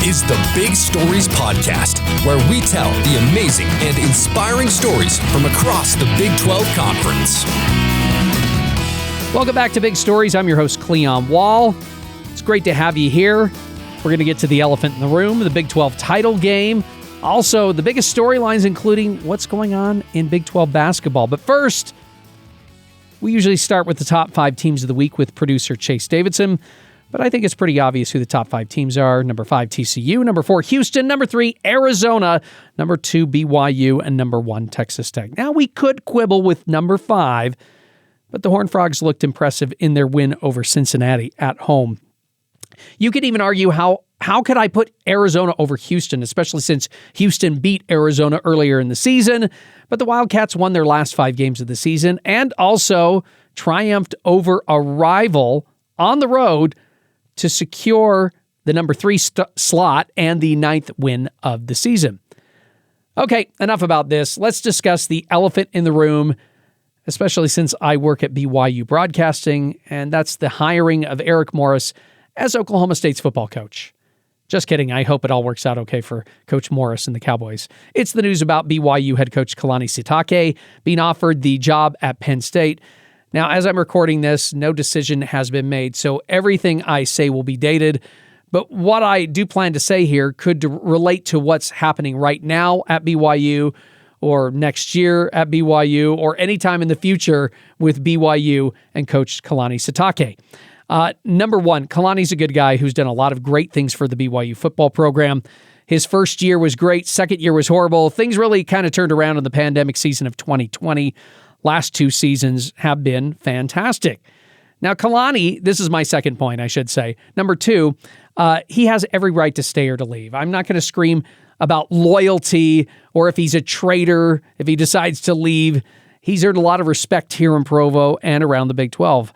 is the Big Stories Podcast, where we tell the amazing and inspiring stories from across the Big 12 Conference. Welcome back to Big Stories. I'm your host, Cleon Wall. It's great to have you here. We're going to get to the elephant in the room, the Big 12 title game. Also, the biggest storylines, including what's going on in Big 12 basketball. But first, we usually start with the top 5 teams of the week with producer Chase Davidson. But I think it's pretty obvious who the top 5 teams are. Number 5, TCU. Number 4, Houston. Number 3, Arizona. Number 2, BYU. And number 1, Texas Tech. Now, we could quibble with number 5, but the Horned Frogs looked impressive in their win over Cincinnati at home. You could even argue how could I put Arizona over Houston, especially since Houston beat Arizona earlier in the season, but the Wildcats won their last 5 games of the season and also triumphed over a rival on the road to secure the number 3 slot and the 9th win of the season. Okay, enough about this. Let's discuss the elephant in the room, especially since I work at BYU Broadcasting, and that's the hiring of Eric Morris as Oklahoma State's football coach. Just kidding. I hope it all works out okay for Coach Morris and the Cowboys. It's the news about BYU head coach Kalani Sitake being offered the job at Penn State. Now, as I'm recording this, no decision has been made, so everything I say will be dated. But what I do plan to say here could relate to what's happening right now at BYU or next year at BYU or anytime in the future with BYU and Coach Kalani Sitake. Number 1, Kalani's a good guy who's done a lot of great things for the BYU football program. His first year was great. Second year was horrible. Things really kind of turned around in the pandemic season of 2020. Last 2 seasons have been fantastic. Now, Kalani, this is my second point, I should say. Number 2, he has every right to stay or to leave. I'm not going to scream about loyalty or if he's a traitor, if he decides to leave. He's earned a lot of respect here in Provo and around the Big 12.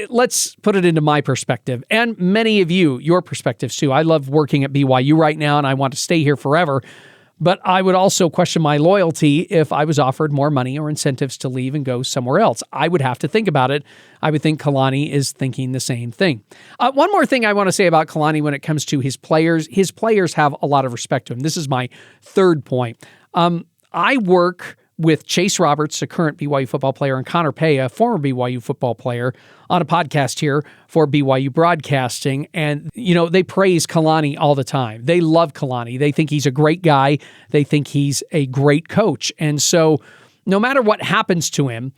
Let's put it into my perspective and many of your perspectives too. I love working at BYU right now and I want to stay here forever. But I would also question my loyalty if I was offered more money or incentives to leave and go somewhere else. I would have to think about it. I would think Kalani is thinking the same thing. One more thing I want to say about Kalani when it comes to his players. His players have a lot of respect to him. This is my third point. I work with Chase Roberts, a current BYU football player, and Connor Pay, a former BYU football player, on a podcast here for BYU Broadcasting. And, they praise Kalani all the time. They love Kalani. They think he's a great guy. They think he's a great coach. And so no matter what happens to him,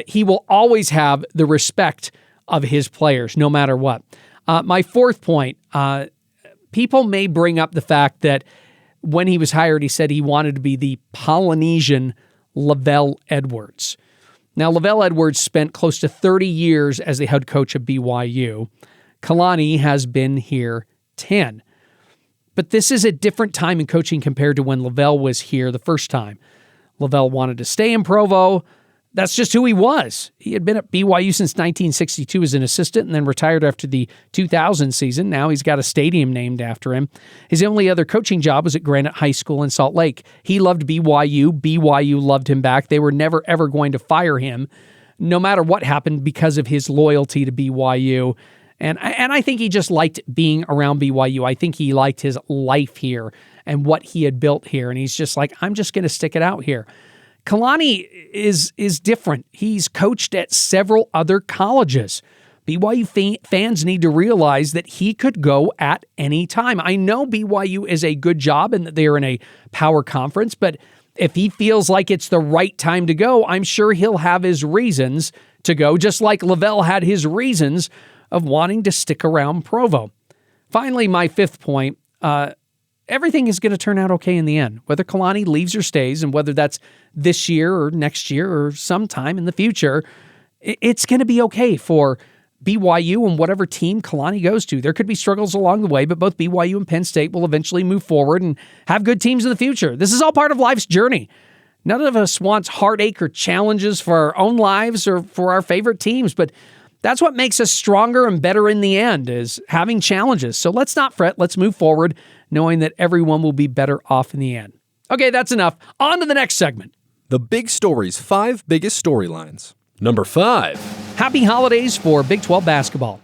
he will always have the respect of his players, no matter what. My fourth point, people may bring up the fact that when he was hired, he said he wanted to be the Polynesian Lavelle Edwards. Now, Lavelle Edwards spent close to 30 years as the head coach of BYU. Kalani has been here 10. But this is a different time in coaching compared to when Lavelle was here the first time. Lavelle wanted to stay in Provo. That's just who he was. He had been at BYU since 1962 as an assistant and then retired after the 2000 season. Now he's got a stadium named after him. His only other coaching job was at Granite High School in Salt Lake. He loved BYU. BYU loved him back. They were never, ever going to fire him, no matter what happened, because of his loyalty to BYU. And I think he just liked being around BYU. I think he liked his life here and what he had built here. And he's just like, I'm just going to stick it out here. Kalani is different. He's coached at several other colleges. BYU fans need to realize that he could go at any time. I know BYU is a good job and that they're in a power conference, but if he feels like it's the right time to go, I'm sure he'll have his reasons to go, just like Lavelle had his reasons of wanting to stick around Provo. Finally, my fifth point, everything is going to turn out okay in the end, whether Kalani leaves or stays, and whether that's this year or next year or sometime in the future, it's going to be okay for BYU and whatever team Kalani goes to. There could be struggles along the way, but both BYU and Penn State will eventually move forward and have good teams in the future. This is all part of life's journey. None of us wants heartache or challenges for our own lives or for our favorite teams, but that's what makes us stronger and better in the end, is having challenges. So let's not fret. Let's move forward, knowing that everyone will be better off in the end. Okay, that's enough. On to the next segment. The Big Stories 5 biggest storylines. Number 5. Happy holidays for Big 12 basketball.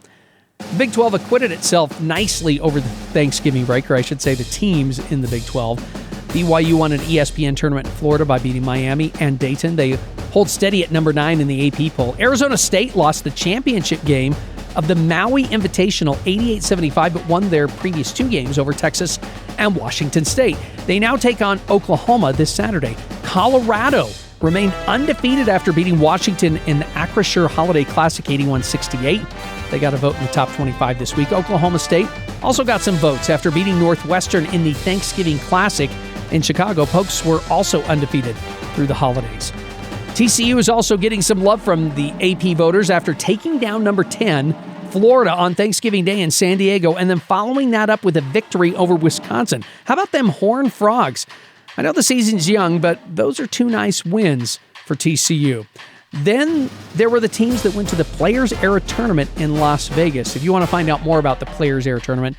The Big 12 acquitted itself nicely over the Thanksgiving break, or I should say the teams in the Big 12. BYU won an ESPN tournament in Florida by beating Miami and Dayton. They hold steady at number 9 in the AP poll. Arizona State lost the championship game of the Maui Invitational 88-75, but won their previous 2 games over Texas and Washington State. They now take on Oklahoma this Saturday. Colorado remained undefeated after beating Washington in the Acrisure Holiday Classic 81-68. They got a vote in the top 25 this week. Oklahoma State also got some votes after beating Northwestern in the Thanksgiving Classic in Chicago. Pokes were also undefeated through the holidays. TCU is also getting some love from the AP voters after taking down number 10, Florida, on Thanksgiving Day in San Diego, and then following that up with a victory over Wisconsin. How about them Horned Frogs? I know the season's young, but those are 2 nice wins for TCU. Then there were the teams that went to the Players Era Tournament in Las Vegas. If you want to find out more about the Players Era Tournament,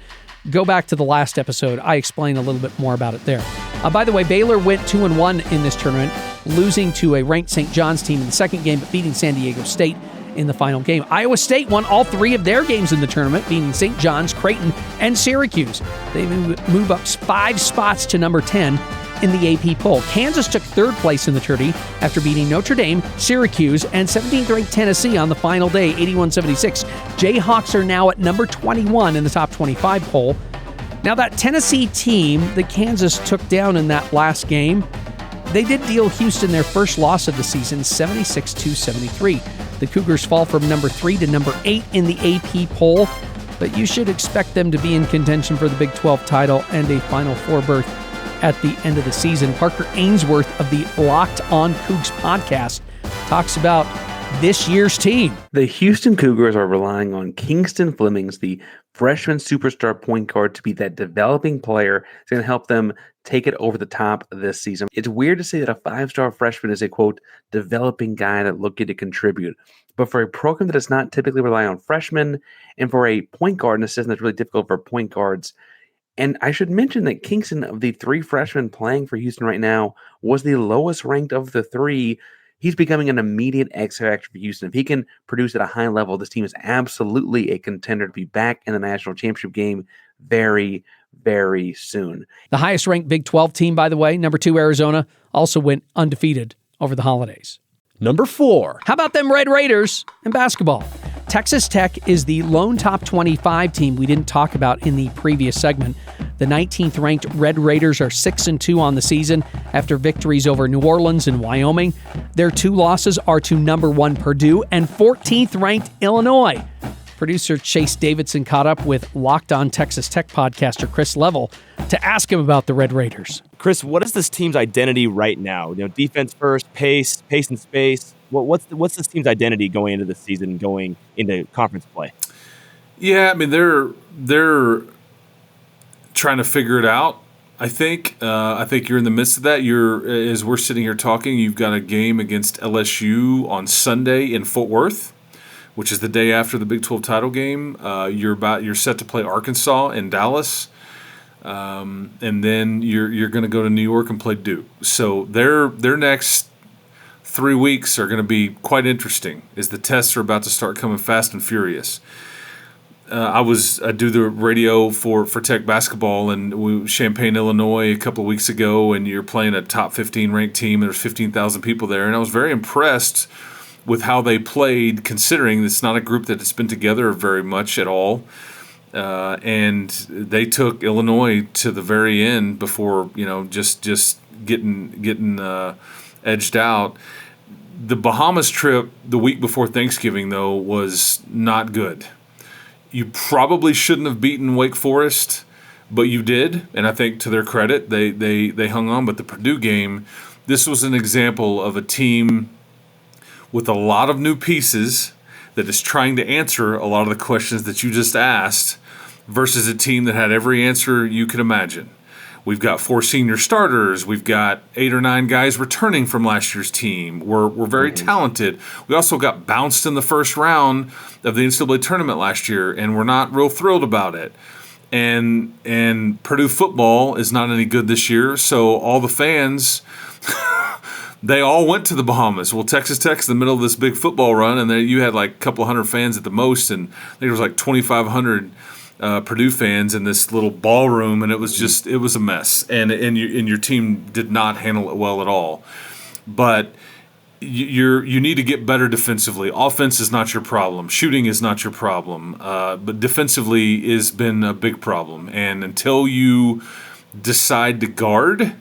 go back to the last episode. I explain a little bit more about it there. By the way, Baylor went 2-1 in this tournament, losing to a ranked St. John's team in the second game, but beating San Diego State in the final game. Iowa State won all 3 of their games in the tournament, beating St. John's, Creighton, and Syracuse. They move up 5 spots to number 10 in the AP poll. Kansas took 3rd place in the tourney after beating Notre Dame, Syracuse, and 17th-ranked Tennessee on the final day, 81-76. Jayhawks are now at number 21 in the top 25 poll. Now, that Tennessee team that Kansas took down in that last game, they did deal Houston their first loss of the season, 76-73. The Cougars fall from number 3 to number 8 in the AP poll, but you should expect them to be in contention for the Big 12 title and a Final Four berth at the end of the season. Parker Ainsworth of the Locked On Coogs podcast talks about this year's team. The Houston Cougars are relying on Kingston Flemings, the freshman superstar point guard, to be that developing player that's going to help them take it over the top this season. It's weird to say that a 5-star freshman is a, quote, developing guy that looking to contribute. But for a program that does not typically rely on freshmen, and for a point guard in a system that's really difficult for point guards, and I should mention that Kingston, of the 3 freshmen playing for Houston right now, was the lowest ranked of the 3. He's becoming an immediate X factor for Houston. If he can produce at a high level, this team is absolutely a contender to be back in the national championship game very, very soon. The highest ranked Big 12 team, by the way, number 2 Arizona, also went undefeated over the holidays. Number 4. How about them Red Raiders in basketball? Texas Tech is the lone top 25 team we didn't talk about in the previous segment. The 19th ranked Red Raiders are 6-2 on the season after victories over New Orleans and Wyoming. Their 2 losses are to number 1 Purdue and 14th ranked Illinois. Producer Chase Davidson caught up with Locked On Texas Tech podcaster Chris Level to ask him about the Red Raiders. Chris, what is this team's identity right now? You know, defense first, pace and space. What's this team's identity going into the season, going into conference play? Yeah, I mean they're trying to figure it out. I think you're in the midst of that. As we're sitting here talking, you've got a game against LSU on Sunday in Fort Worth, which is the day after the Big 12 title game. You're set to play Arkansas in Dallas, and then you're going to go to New York and play Duke. So their next 3 weeks are going to be quite interesting as the tests are about to start coming fast and furious. I do the radio for Tech basketball in Champaign, Illinois a couple of weeks ago, and you're playing a top 15 ranked team, and there's 15,000 people there, and I was very impressed with how they played, considering it's not a group that has been together very much at all. And they took Illinois to the very end before, just getting edged out. The Bahamas trip the week before Thanksgiving, though, was not good. You probably shouldn't have beaten Wake Forest, but you did, and I think to their credit, they hung on. But the Purdue game, this was an example of a team with a lot of new pieces that is trying to answer a lot of the questions that you just asked versus a team that had every answer you could imagine. We've got 4 senior starters. We've got 8 or 9 guys returning from last year's team. We're very talented. We also got bounced in the first round of the NCAA tournament last year, and we're not real thrilled about it. And Purdue football is not any good this year, so all the fans they all went to the Bahamas. Well, Texas Tech's in the middle of this big football run, and you had like a couple hundred fans at the most, and I think there was like 2,500 Purdue fans in this little ballroom, and it was a mess, and your team did not handle it well at all. But you need to get better defensively. Offense is not your problem. Shooting is not your problem. But defensively has been a big problem, and until you decide to guard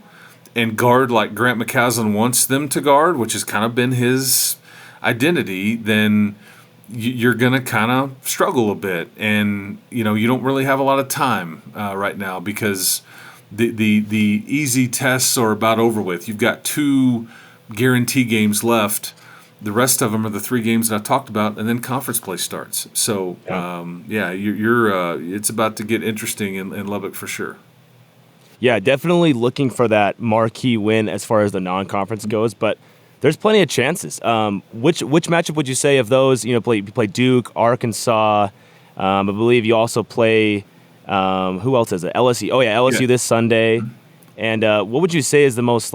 like Grant McCaslin wants them to guard, which has kind of been his identity, then you're going to kind of struggle a bit. And, you don't really have a lot of time right now because the easy tests are about over with. You've got 2 guarantee games left. The rest of them are the 3 games that I talked about, and then conference play starts. So, it's about to get interesting in Lubbock for sure. Yeah, definitely looking for that marquee win as far as the non-conference goes, but there's plenty of chances. Which matchup would you say of those? You play Duke, Arkansas. I believe you also play who else is it? LSU. Oh yeah, LSU this Sunday. And what would you say is the most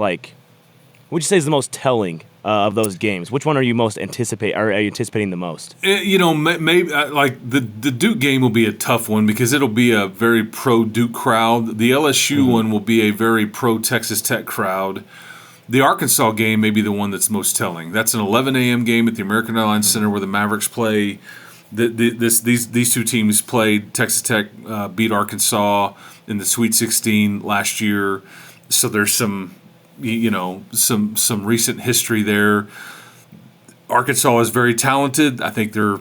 telling of those games? Which one are you most anticipating the most? Maybe like the Duke game will be a tough one because it'll be a very pro Duke crowd. The LSU one will be a very pro Texas Tech crowd. The Arkansas game may be the one that's most telling. That's an 11 a.m. game at the American Airlines Center where the Mavericks play. These 2 teams played. Texas Tech beat Arkansas in the Sweet 16 last year, so there's some recent history there. Arkansas is very talented. I think they're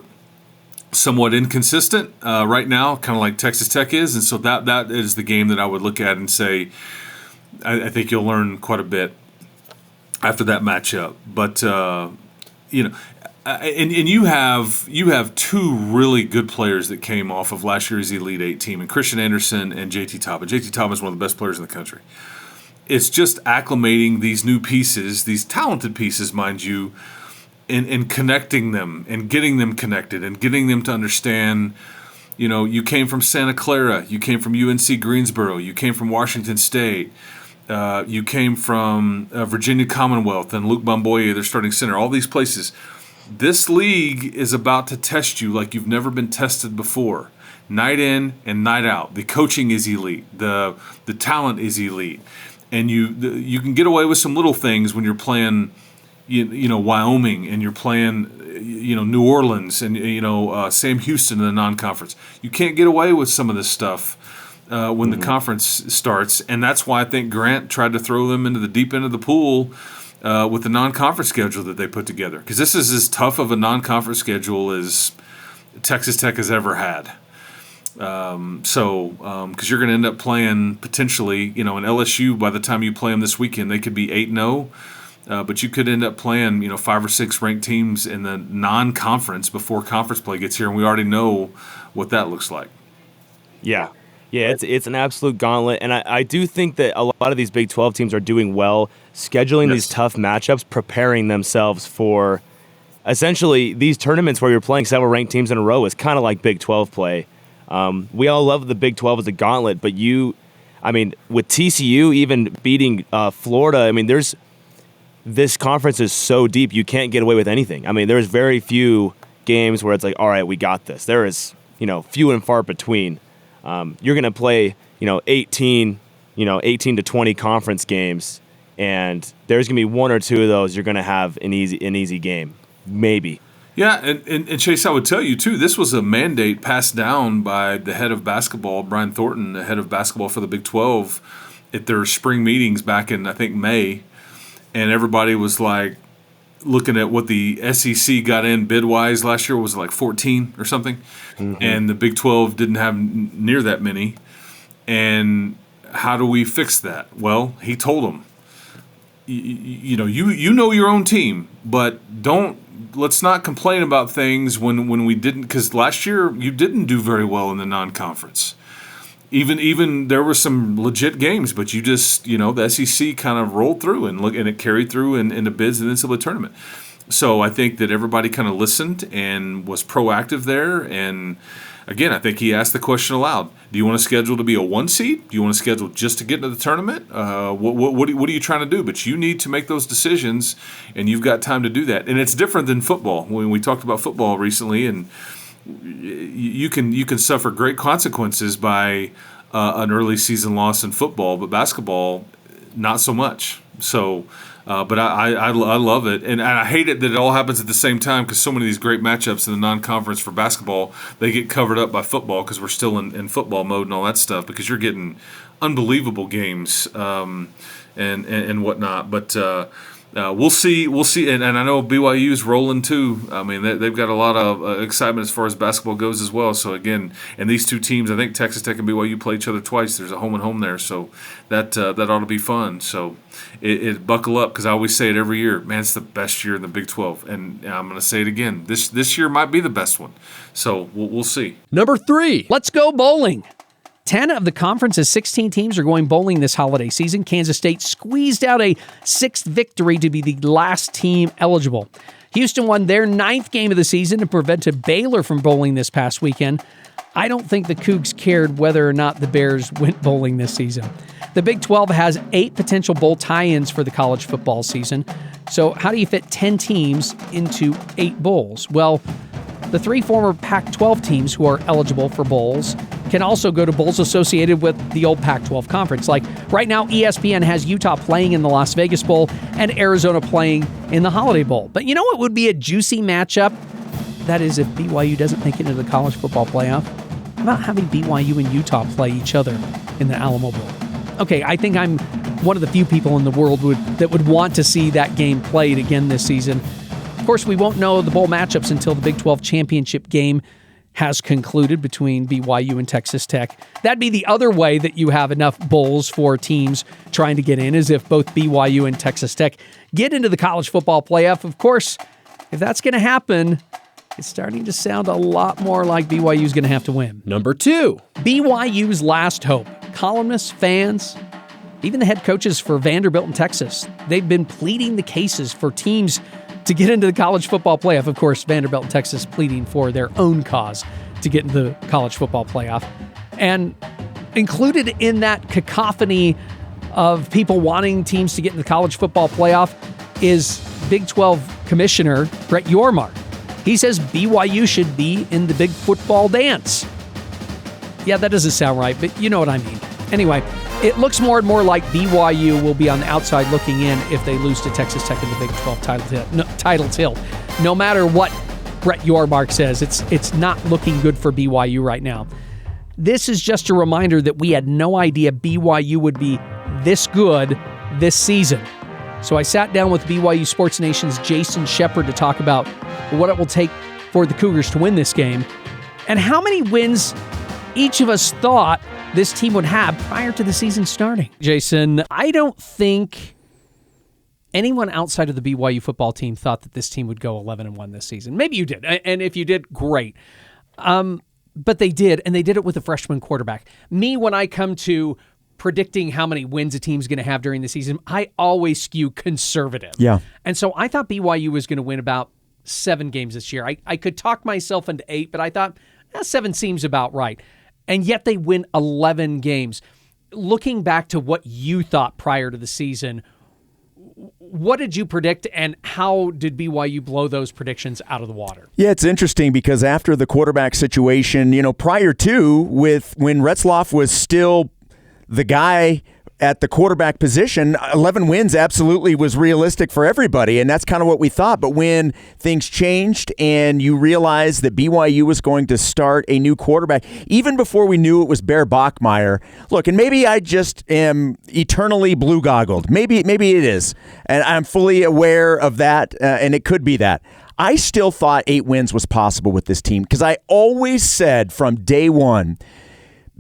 somewhat inconsistent right now, kind of like Texas Tech is, and so that is the game that I would look at and say I think you'll learn quite a bit after that matchup. But and you have 2 really good players that came off of last year's Elite 8 team, and Christian Anderson and JT Toppin. JT Toppin is one of the best players in the country. It's just acclimating these new pieces, these talented pieces, mind you, and connecting them and getting them connected and getting them to understand, you came from Santa Clara, you came from UNC Greensboro, you came from Washington State, you came from Virginia Commonwealth and Luke Bomboye, their starting center, all these places. This league is about to test you like you've never been tested before. Night in and night out. The coaching is elite. The talent is elite. And you can get away with some little things when you're playing, Wyoming, and you're playing, New Orleans, and Sam Houston in the non-conference. You can't get away with some of this stuff when the conference starts, and that's why I think Grant tried to throw them into the deep end of the pool with the non-conference schedule that they put together, because this is as tough of a non-conference schedule as Texas Tech has ever had. Because you're going to end up playing potentially, in LSU, by the time you play them this weekend, they could be 8-0, but you could end up playing, 5 or 6 ranked teams in the non-conference before conference play gets here, and we already know what that looks like. Yeah, it's an absolute gauntlet, and I do think that a lot of these Big 12 teams are doing well, scheduling these tough matchups, preparing themselves for essentially these tournaments where you're playing several ranked teams in a row is kind of like Big 12 play. We all love the Big 12 as a gauntlet, but with TCU even beating Florida, this conference is so deep, you can't get away with anything. There's very few games where it's like, all right, we got this. There is, few and far between. You're going to play, 18 to 20 conference games, and there's going to be 1 or 2 of those you're going to have an easy game, maybe. Yeah, and Chase, I would tell you, too, this was a mandate passed down by the head of basketball, Brian Thornton, the head of basketball for the Big 12, at their spring meetings back in, I think, May. And everybody was, like, looking at what the SEC got in bid-wise last year. Was it like 14 or something? Mm-hmm. And the Big 12 didn't have near that many. And how do we fix that? Well, he told them, you know your own team, but let's not complain about things when we didn't, because last year you didn't do very well in the non-conference. Even there were some legit games, but you just, the SEC kind of rolled through and it carried through in the bids in the NCAA tournament. So I think that everybody kind of listened and was proactive there, and again, I think he asked the question aloud. Do you want to schedule to be a 1 seed? Do you want to schedule just to get into the tournament? What are you trying to do? But you need to make those decisions, and you've got time to do that. And it's different than football. When we talked about football recently, and you can suffer great consequences by an early season loss in football, but basketball, not so much. So, but I love it, and I hate it that it all happens at the same time, because so many of these great matchups in the non-conference for basketball, they get covered up by football because we're still in football mode and all that stuff, because you're getting unbelievable games and whatnot. But we'll see, and I know BYU's rolling too. I mean, they've got a lot of excitement as far as basketball goes as well. So again, and these two teams, I think Texas Tech and BYU play each other twice. There's a home and home there, so that ought to be fun. So it buckle up, because I always say it every year. Man, it's the best year in the Big 12, and I'm going to say it again. This year might be the best one. So we'll see. Number 3, let's go bowling. 10 of the conference's 16 teams are going bowling this holiday season. Kansas State squeezed out a 6th victory to be the last team eligible. Houston won their 9th game of the season and prevented Baylor from bowling this past weekend. I don't think the Coogs cared whether or not the Bears went bowling this season. The Big 12 has 8 potential bowl tie-ins for the college football season. So how do you fit 10 teams into 8 bowls? Well, the 3 former Pac-12 teams who are eligible for bowls can also go to bowls associated with the old Pac-12 conference. Like right now, ESPN has Utah playing in the Las Vegas Bowl and Arizona playing in the Holiday Bowl. But you know what would be a juicy matchup? That is if BYU doesn't make it into the college football playoff. How about having BYU and Utah play each other in the Alamo Bowl? Okay, I think I'm one of the few people in the world that would want to see that game played again this season. Of course, we won't know the bowl matchups until the Big 12 championship game has concluded between BYU and Texas Tech. That'd be the other way that you have enough bowls for teams trying to get in, is if both BYU and Texas Tech get into the college football playoff. Of course, if that's going to happen, it's starting to sound a lot more like BYU's going to have to win. Number 2, BYU's last hope. Columnists, fans, even the head coaches for Vanderbilt and Texas, they've been pleading the cases for teams to get into the college football playoff. Of course, Vanderbilt and Texas pleading for their own cause to get into the college football playoff. And included in that cacophony of people wanting teams to get into the college football playoff is Big 12 Commissioner Brett Yormark. He says BYU should be in the big football dance. Yeah, that doesn't sound right, but you know what I mean. Anyway, it looks more and more like BYU will be on the outside looking in if they lose to Texas Tech in the Big 12 title tilt. No matter what Brett Yormark says, it's not looking good for BYU right now. This is just a reminder that we had no idea BYU would be this good this season. So I sat down with BYU SportsNation's Jason Shepard to talk about what it will take for the Cougars to win this game and how many wins each of us thought this team would have prior to the season starting. Jason, I don't think anyone outside of the BYU football team thought that this team would go 11-1 this season. Maybe you did, and if you did, great. But they did, and they did it with a freshman quarterback. Me, when I come to predicting how many wins a team's going to have during the season, I always skew conservative. Yeah. And so I thought BYU was going to win about 7 games this year. I could talk myself into 8, but I thought 7 seems about right. And yet they win 11 games. Looking back to what you thought prior to the season, what did you predict, and how did BYU blow those predictions out of the water? Yeah, it's interesting because after the quarterback situation, prior to when Retzloff was still the guy at the quarterback position, 11 wins absolutely was realistic for everybody, and that's kind of what we thought. But when things changed and you realized that BYU was going to start a new quarterback, even before we knew it was Bear Bachmeier, look, and maybe I just am eternally blue-goggled. Maybe it is, and I'm fully aware of that, and it could be that. I still thought 8 wins was possible with this team because I always said from day one,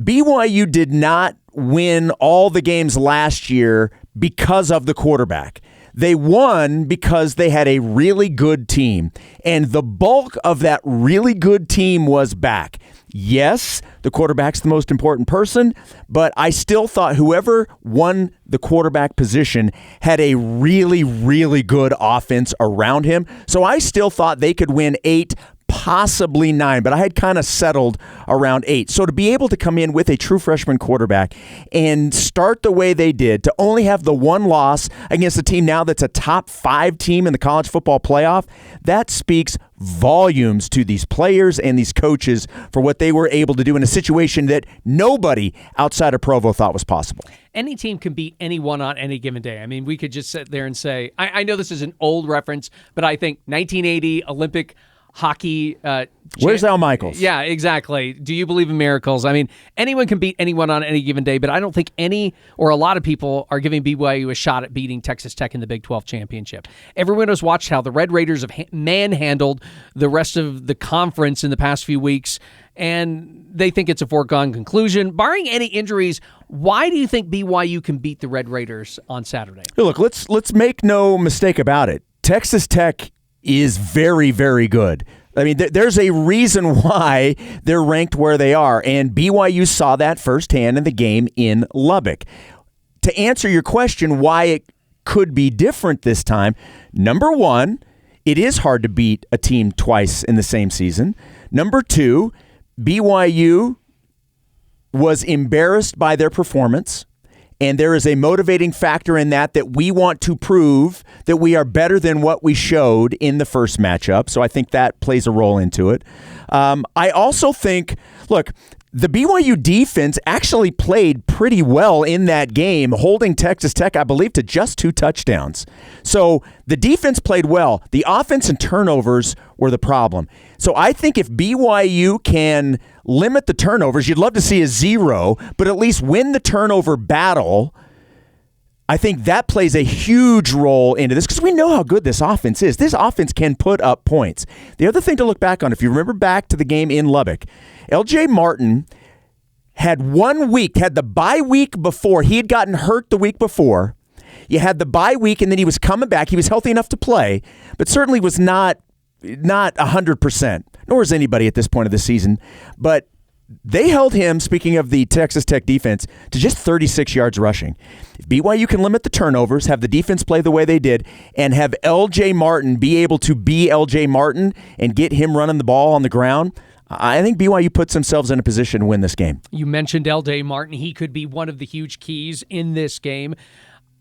BYU did not win all the games last year because of the quarterback. They won because they had a really good team, and the bulk of that really good team was back. Yes, the quarterback's the most important person, but I still thought whoever won the quarterback position had a really, really good offense around him. So I still thought they could win 8, possibly 9, but I had kind of settled around 8. So to be able to come in with a true freshman quarterback and start the way they did, to only have the one loss against a team now that's a top 5 team in the college football playoff, that speaks volumes to these players and these coaches for what they were able to do in a situation that nobody outside of Provo thought was possible. Any team can beat anyone on any given day. I mean, we could just sit there and say, I know this is an old reference, but I think 1980 Olympic hockey. Where's Al Michaels? Yeah, exactly. Do you believe in miracles? I mean, anyone can beat anyone on any given day, but I don't think any or a lot of people are giving BYU a shot at beating Texas Tech in the Big 12 championship. Everyone has watched how the Red Raiders have manhandled the rest of the conference in the past few weeks, and they think it's a foregone conclusion. Barring any injuries, why do you think BYU can beat the Red Raiders on Saturday? Look, let's make no mistake about it. Texas Tech is very, very good. I mean, there's a reason why they're ranked where they are, and BYU saw that firsthand in the game in Lubbock. To answer your question why it could be different this time, number one, it is hard to beat a team twice in the same season. Number two, BYU was embarrassed by their performance. And there is a motivating factor in that we want to prove that we are better than what we showed in the first matchup. So I think that plays a role into it. I also think, look, the BYU defense actually played pretty well in that game, holding Texas Tech, I believe, to just 2 touchdowns. So the defense played well. The offense and turnovers were the problem. So I think if BYU can limit the turnovers, you'd love to see a 0, but at least win the turnover battle. I think that plays a huge role into this because we know how good this offense is. This offense can put up points. The other thing to look back on, if you remember back to the game in Lubbock, LJ Martin had 1 week, had the bye week before. He had gotten hurt the week before. You had the bye week, and then he was coming back. He was healthy enough to play, but certainly was not 100%, nor is anybody at this point of the season. But they held him, speaking of the Texas Tech defense, to just 36 yards rushing. If BYU can limit the turnovers, have the defense play the way they did, and have LJ Martin be able to be LJ Martin and get him running the ball on the ground, I think BYU puts themselves in a position to win this game. You mentioned LJ Martin. He could be one of the huge keys in this game.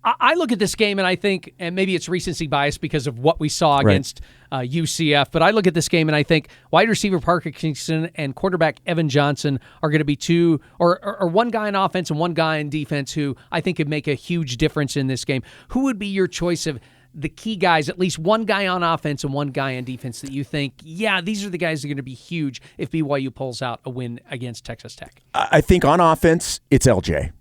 I look at this game and I think, and maybe it's recency bias because of what we saw against UCF, but I look at this game and I think wide receiver Parker Kingston and quarterback Evan Johnson are going to be two, or one guy on offense and one guy in defense who I think could make a huge difference in this game. Who would be your choice of the key guys, at least one guy on offense and one guy on defense that you think, yeah, these are the guys that are going to be huge if BYU pulls out a win against Texas Tech? I think on offense, it's LJ.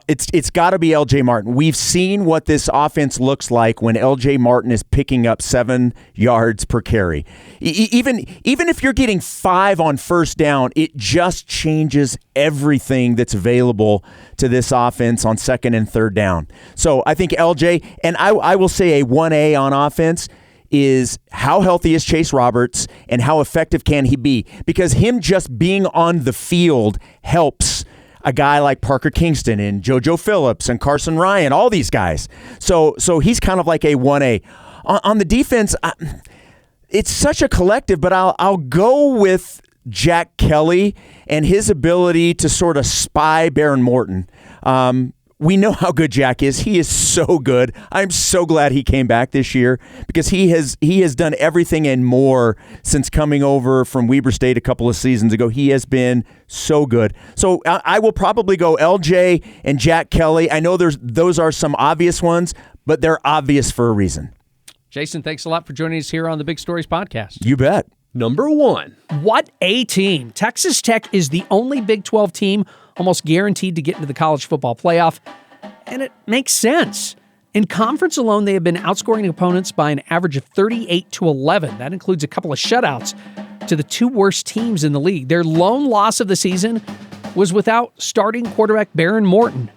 It's got to be LJ Martin. We've seen what this offense looks like when LJ Martin is picking up 7 yards per carry. Even if you're getting 5 on first down, it just changes everything that's available to this offense on second and third down. So I think LJ, and I will say a 1A on offense, is how healthy is Chase Roberts and how effective can he be? Because him just being on the field helps a guy like Parker Kingston and JoJo Phillips and Carson Ryan, all these guys. So he's kind of like a 1A. On the defense, it's such a collective, but I'll go with Jack Kelly and his ability to sort of spy Baron Morton. We know how good Jack is. He is so good. I'm so glad he came back this year because he has done everything and more since coming over from Weber State a couple of seasons ago. He has been so good. So I will probably go LJ and Jack Kelly. I know those are some obvious ones, but they're obvious for a reason. Jason, thanks a lot for joining us here on the Big Stories podcast. You bet. Number 1. What a team. Texas Tech is the only Big 12 team almost guaranteed to get into the college football playoff, and it makes sense. In conference alone, they have been outscoring opponents by an average of 38-11. That includes a couple of shutouts to the 2 worst teams in the league. Their lone loss of the season was without starting quarterback Baron Morton,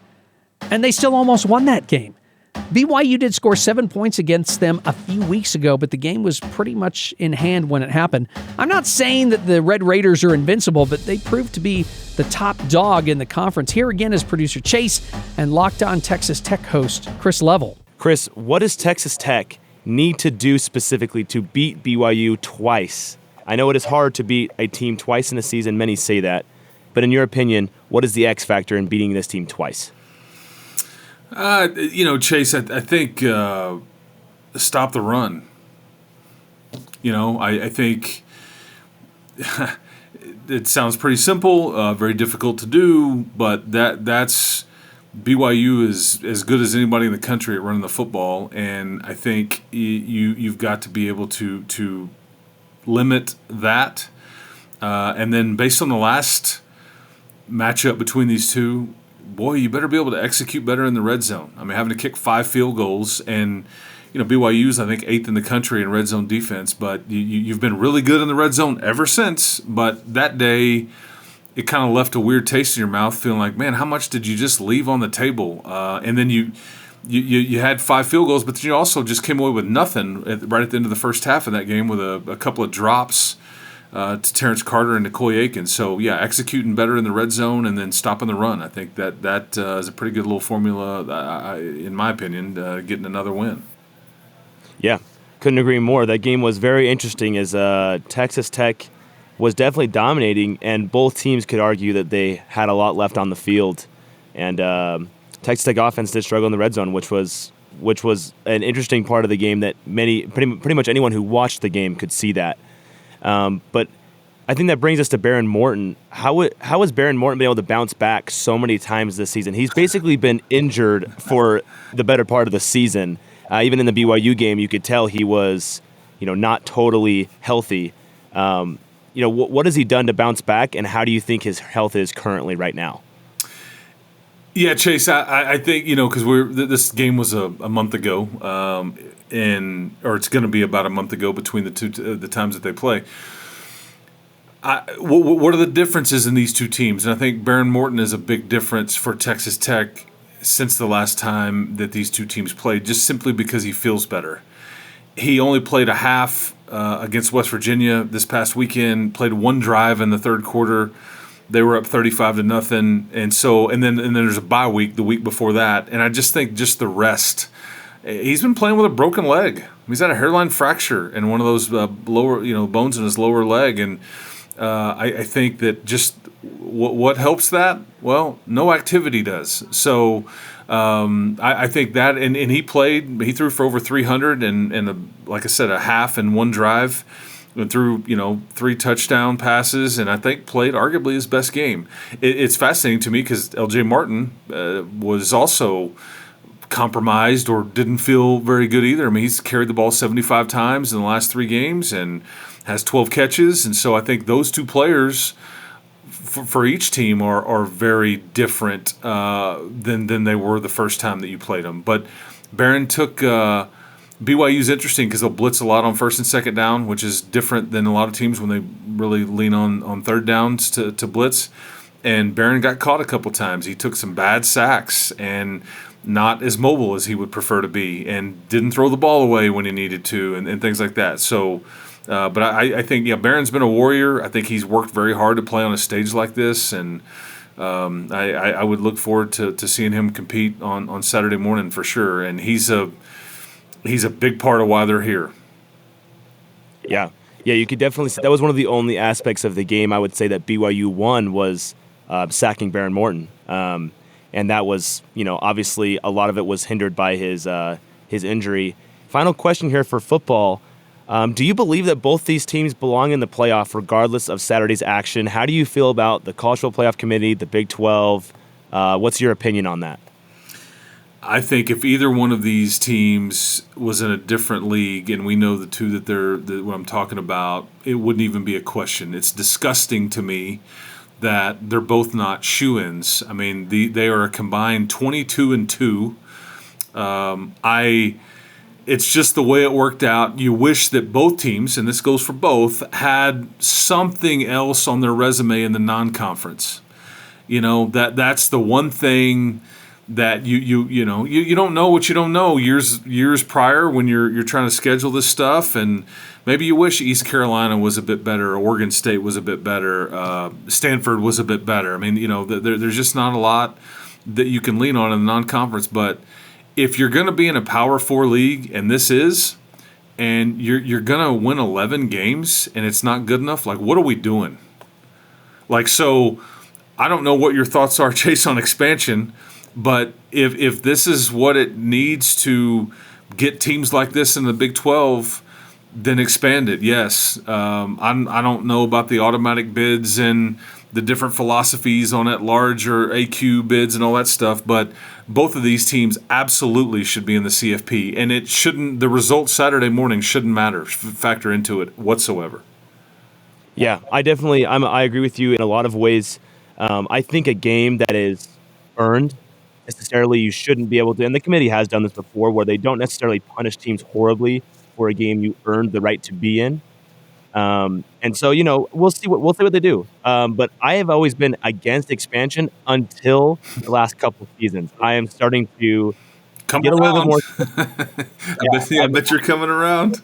and they still almost won that game. BYU did score 7 points against them a few weeks ago, but the game was pretty much in hand when it happened. I'm not saying that the Red Raiders are invincible, but they proved to be the top dog in the conference. Here again is producer Chase and Locked On Texas Tech host Chris Level. Chris, what does Texas Tech need to do specifically to beat BYU twice I know it is hard to beat a team twice in a season. Many say that. But in your opinion, what is the X factor in beating this team twice? Chase, I think stop the run. I think it sounds pretty simple, very difficult to do, but that's BYU is as good as anybody in the country at running the football, and I think you've got to be able to limit that. And then based on the last matchup between these two, boy, you better be able to execute better in the red zone. I mean, having to kick 5 field goals, and BYU's I think 8th in the country in red zone defense, but you've been really good in the red zone ever since. But that day, it kind of left a weird taste in your mouth, feeling like, man, how much did you just leave on the table? And then you had 5 field goals, but then you also just came away with nothing right at the end of the first half of that game with a couple of drops to Terrence Carter and Nicoy Aikens. So, yeah, executing better in the red zone and then stopping the run. I think that is a pretty good little formula, in my opinion, getting another win. Yeah, couldn't agree more. That game was very interesting as Texas Tech was definitely dominating, and both teams could argue that they had a lot left on the field. And Texas Tech offense did struggle in the red zone, which was an interesting part of the game that pretty much anyone who watched the game could see that. But I think that brings us to Behren Morton. How has Behren Morton been able to bounce back so many times this season? He's basically been injured for the better part of the season. Even in the BYU game, you could tell he was, not totally healthy. What has he done to bounce back, and how do you think his health is currently right now? Yeah, Chase, I think, because this game was a month ago, or it's going to be about a month ago between the times that they play. What are the differences in these two teams? And I think Behren Morton is a big difference for Texas Tech since the last time that these two teams played, just simply because he feels better. He only played a half against West Virginia this past weekend, played 1 drive in the third quarter. They were up 35-0, and then there's a bye week the week before that. And I just think just the rest. He's been playing with a broken leg. He's had a hairline fracture in one of those lower, bones in his lower leg, and I think that just what helps that? Well, no activity does. So I think that, and he threw for over 300 and like I said, a half and 1 drive. Went through, 3 touchdown passes, and I think played arguably his best game. It's fascinating to me because L.J. Martin was also compromised or didn't feel very good either. I mean, he's carried the ball 75 times in the last 3 games and has 12 catches. And so I think those two players for each team are very different than they were the first time that you played them. But Behren took BYU's interesting because they'll blitz a lot on first and second down, which is different than a lot of teams when they really lean on third downs to blitz. And Behren got caught a couple times. He took some bad sacks and not as mobile as he would prefer to be, and didn't throw the ball away when he needed to, and things like that. So, but I think, Behren's been a warrior. I think he's worked very hard to play on a stage like this, and I would look forward to seeing him compete on Saturday morning for sure. And he's a big part of why they're here. Yeah, you could definitely say that was one of the only aspects of the game I would say that BYU won was sacking Behren Morton. And that was, obviously a lot of it was hindered by his injury. Final question here for football. Do you believe that both these teams belong in the playoff regardless of Saturday's action? How do you feel about the College Football Playoff Committee, the Big 12? What's your opinion on that? I think if either one of these teams was in a different league, and we know the two that what I'm talking about, it wouldn't even be a question. It's disgusting to me that they're both not shoo-ins. I mean, they are a combined 22-2. It's just the way it worked out. You wish that both teams, and this goes for both, had something else on their resume in the non-conference. That's the one thing that you don't know what you don't know years prior when you're trying to schedule this stuff, and maybe you wish East Carolina was a bit better, Oregon State was a bit better, Stanford was a bit better. I mean, there's just not a lot that you can lean on in the non-conference. But if you're going to be in a Power 4 league, and this is, and you're gonna win 11 games and it's not good enough. Like, what are we doing? Like, so I don't know what your thoughts are, Chase, on expansion, but if this is what it needs to get teams like this in the Big 12, then expand it. Yes, I don't know about the automatic bids and the different philosophies on at-large or AQ bids and all that stuff, but both of these teams absolutely should be in the CFP, and it shouldn't. The results Saturday morning shouldn't factor into it whatsoever. Yeah, I agree with you in a lot of ways. I think a game that is earned, necessarily you shouldn't be able to, and the committee has done this before, where they don't necessarily punish teams horribly for a game you earned the right to be in. And so, we'll see what they do. But I have always been against expansion until the last couple of seasons. I am starting to get a little bit more. I bet you're coming around.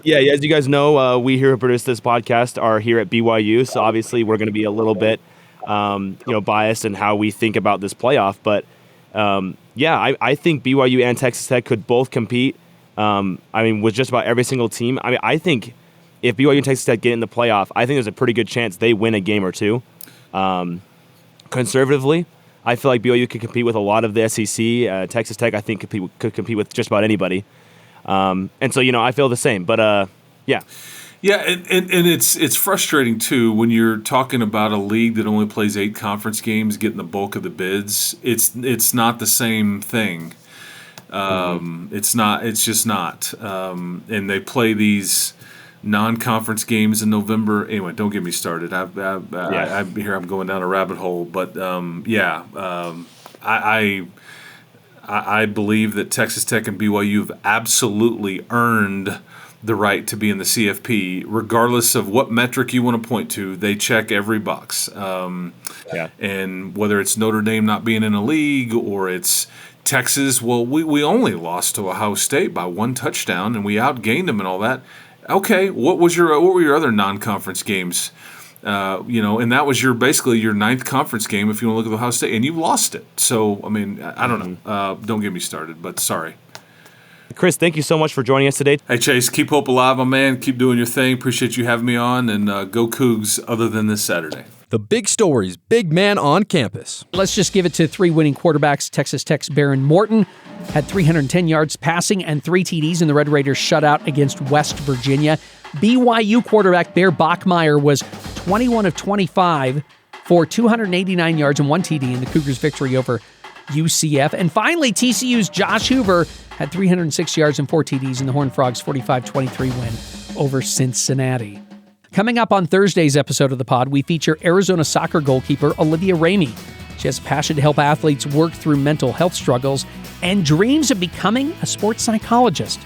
Yeah, as you guys know, we here who produce this podcast are here at BYU, so obviously we're going to be a little bit, biased in how we think about this playoff. But I think BYU and Texas Tech could both compete. With just about every single team. I think if BYU and Texas Tech get in the playoff, I think there's a pretty good chance they win a game or two. Conservatively, I feel like BYU could compete with a lot of the SEC. Texas Tech, I think, could compete with just about anybody. And so, I feel the same. But, yeah. Yeah, and it's frustrating, too, when you're talking about a league that only plays 8 conference games, getting the bulk of the bids. It's not the same thing. It's just not. And they play these non-conference games in November. Anyway, don't get me started. I'm going down a rabbit hole. But I believe that Texas Tech and BYU have absolutely earned the right to be in the CFP, regardless of what metric you want to point to. They check every box. And whether it's Notre Dame not being in a league or it's Texas, well, we only lost to Ohio State by 1 touchdown, and we outgained them and all that. Okay, what were your other non-conference games? And that was basically your 9th conference game if you want to look at Ohio State, and you lost it. So, I don't know. Don't get me started, but sorry. Chris, thank you so much for joining us today. Hey, Chase, keep hope alive, my man. Keep doing your thing. Appreciate you having me on, and go Coogs other than this Saturday. The big stories, big man on campus. Let's just give it to 3 winning quarterbacks. Texas Tech's Baron Morton had 310 yards passing and 3 TDs in the Red Raiders shutout against West Virginia. BYU quarterback Bear Bachmeier was 21 of 25 for 289 yards and 1 TD in the Cougars' victory over UCF. And finally, TCU's Josh Hoover had 306 yards and 4 TDs in the Horned Frogs' 45-23 win over Cincinnati. Coming up on Thursday's episode of the pod, we feature Arizona soccer goalkeeper Olivia Ramey. She has a passion to help athletes work through mental health struggles and dreams of becoming a sports psychologist.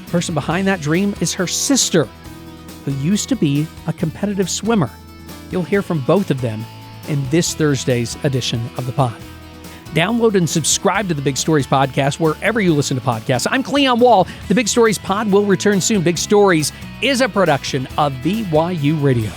The person behind that dream is her sister, who used to be a competitive swimmer. You'll hear from both of them in this Thursday's edition of the pod. Download and subscribe to the Big Stories podcast wherever you listen to podcasts. I'm Cleon Wall. The Big Stories pod will return soon. Big Stories is a production of BYU Radio.